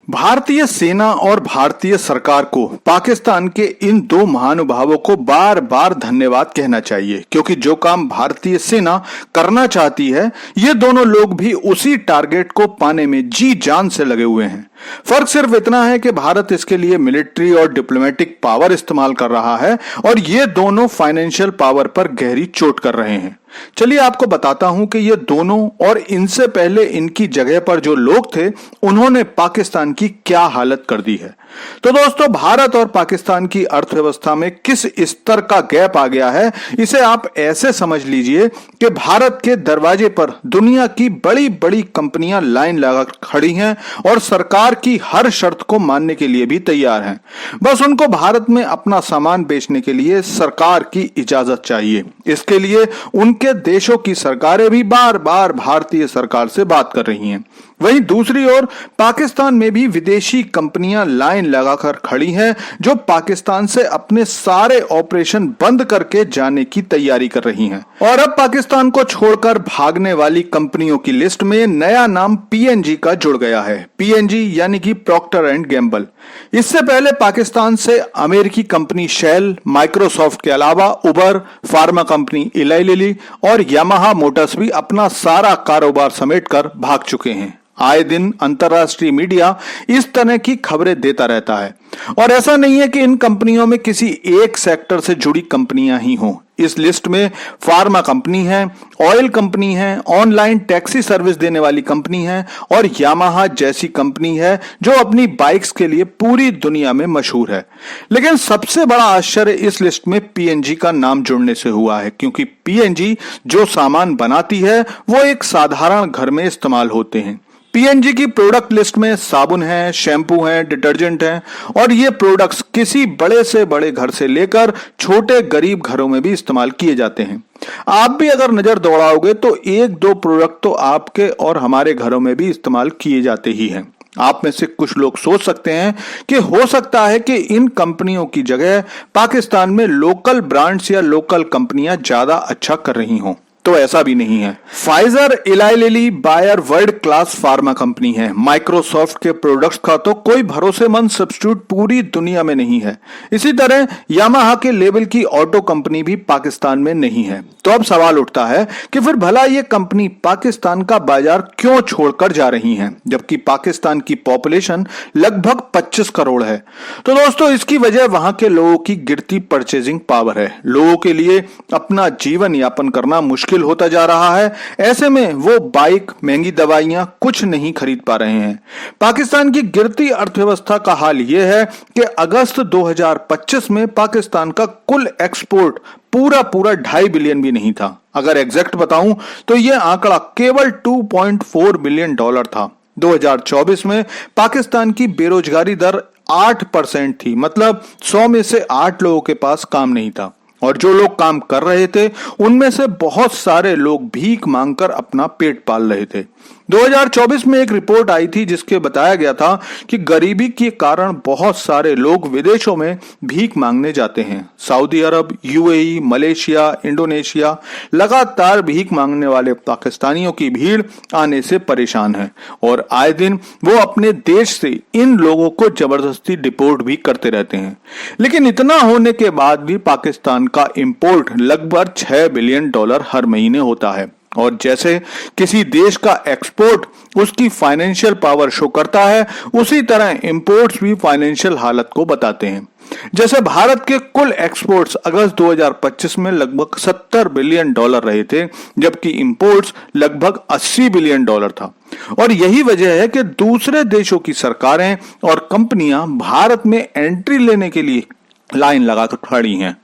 भारतीय सेना और भारतीय सरकार को पाकिस्तान के इन दो महानुभावों को बार बार धन्यवाद कहना चाहिए, क्योंकि जो काम भारतीय सेना करना चाहती है ये दोनों लोग भी उसी टारगेट को पाने में जी जान से लगे हुए हैं। फर्क सिर्फ इतना है कि भारत इसके लिए मिलिट्री और डिप्लोमेटिक पावर इस्तेमाल कर रहा है और ये दोनों फाइनेंशियल पावर पर गहरी चोट कर रहे हैं। चलिए आपको बताता हूं कि ये दोनों और इनसे पहले इनकी जगह पर जो लोग थे उन्होंने पाकिस्तान की क्या हालत कर दी है। तो दोस्तों, भारत और पाकिस्तान की अर्थव्यवस्था में किस स्तर का गैप आ गया है इसे आप ऐसे समझ लीजिए कि भारत के दरवाजे पर दुनिया की बड़ी बड़ी कंपनियां लाइन लगा खड़ी हैं और सरकार की हर शर्त को मानने के लिए भी तैयार हैं। बस उनको भारत में अपना सामान बेचने के लिए सरकार की इजाजत चाहिए। इसके लिए उनके देशों की सरकारें भी बार बार भारतीय सरकार से बात कर रही हैं। वहीं दूसरी ओर पाकिस्तान में भी विदेशी कंपनियां लाइन लगाकर खड़ी हैं जो पाकिस्तान से अपने सारे ऑपरेशन बंद करके जाने की तैयारी कर रही हैं। और अब पाकिस्तान को छोड़कर भागने वाली कंपनियों की लिस्ट में नया नाम पीएनजी का जुड़ गया है। पीएनजी यानी कि प्रॉक्टर एंड गैम्बल। इससे पहले पाकिस्तान से अमेरिकी कंपनी शेल, माइक्रोसॉफ्ट के अलावा उबर, फार्मा कंपनी इलाई लिली और यामाहा मोटर्स भी अपना सारा कारोबार समेटकर भाग चुके हैं। आए दिन अंतर्राष्ट्रीय मीडिया इस तरह की खबरें देता रहता है और ऐसा नहीं है कि इन कंपनियों में किसी एक सेक्टर से जुड़ी कंपनियां ही हों। इस लिस्ट में फार्मा कंपनी है, ऑयल कंपनी है, ऑनलाइन टैक्सी सर्विस देने वाली कंपनी है और यामाहा जैसी कंपनी है जो अपनी बाइक्स के लिए पूरी दुनिया में मशहूर है। लेकिन सबसे बड़ा आश्चर्य इस लिस्ट में पीएनजी का नाम जुड़ने से हुआ है, क्योंकि पीएनजी जो सामान बनाती है वो एक साधारण घर में इस्तेमाल होते हैं। पीएनजी की प्रोडक्ट लिस्ट में साबुन है, शैम्पू है, डिटर्जेंट है और ये प्रोडक्ट्स किसी बड़े से बड़े घर से लेकर छोटे गरीब घरों में भी इस्तेमाल किए जाते हैं। आप भी अगर नजर दौड़ाओगे तो एक दो प्रोडक्ट तो आपके और हमारे घरों में भी इस्तेमाल किए जाते ही हैं। आप में से कुछ लोग सोच सकते हैं कि हो सकता है कि इन कंपनियों की जगह पाकिस्तान में लोकल ब्रांड्स या लोकल कंपनियां ज्यादा अच्छा कर रही हों। तो ऐसा भी नहीं है। Pfizer, Eli Lilly, Bayer world class pharma company है। माइक्रोसॉफ्ट के प्रोडक्ट्स का तो कोई भरोसेमंद सब्स्टिट्यूट पूरी दुनिया में नहीं है। इसी तरह यामाहा के लेवल की ऑटो कंपनी भी पाकिस्तान में नहीं है। तो अब सवाल उठता है कि फिर भला ये कंपनी पाकिस्तान का बाजार क्यों छोड़कर जा रही हैं, जबकि पाकिस्तान की पॉपुलेशन लगभग 25 करोड़ है। तो दोस्तों, इसकी वजह वहां के लोगों की गिरती परचेजिंग पावर है। लोगों के लिए अपना जीवन यापन करना मुश्किल होता जा रहा है। ऐसे में वो बाइक, महंगी दवाइयां कुछ नहीं खरीद पा रहे हैं। पाकिस्तान की गिरती अर्थव्यवस्था का हाल यह है कि अगस्त 2025 में पाकिस्तान का कुल एक्सपोर्ट पूरा 2.5 बिलियन भी नहीं था। अगर एग्जैक्ट बताऊं तो यह आंकड़ा केवल $2.4 बिलियन था। 2024 में पाकिस्तान की बेरोजगारी दर 8% थी, मतलब 100 में से 8 लोगों के पास काम नहीं था और जो लोग काम कर रहे थे उनमें से बहुत सारे लोग भीख मांगकर अपना पेट पाल रहे थे। 2024 में एक रिपोर्ट आई थी जिसके बताया गया था कि गरीबी के कारण बहुत सारे लोग विदेशों में भीख मांगने जाते हैं। सऊदी अरब, यूएई, मलेशिया, इंडोनेशिया लगातार भीख मांगने वाले पाकिस्तानियों की भीड़ आने से परेशान है और आए दिन वो अपने देश से इन लोगों को जबरदस्ती डिपोर्ट भी करते रहते हैं। लेकिन इतना होने के बाद भी पाकिस्तान का इंपोर्ट लगभग $6 बिलियन हर महीने होता है और जैसे किसी देश का एक्सपोर्ट उसकी फाइनेंशियल पावर शो करता है, उसी तरह इंपोर्ट्स भी फाइनेंशियल हालत को बताते हैं। जैसे भारत के कुल एक्सपोर्ट्स अगस्त 2025 में लगभग $70 बिलियन रहे थे, जबकि इंपोर्ट्स लगभग $80 बिलियन था। और यही वजह है कि दूसरे देशों की सरकारें और कंपनियां भारत में एंट्री लेने के लिए लाइन लगाकर खड़ी हैं।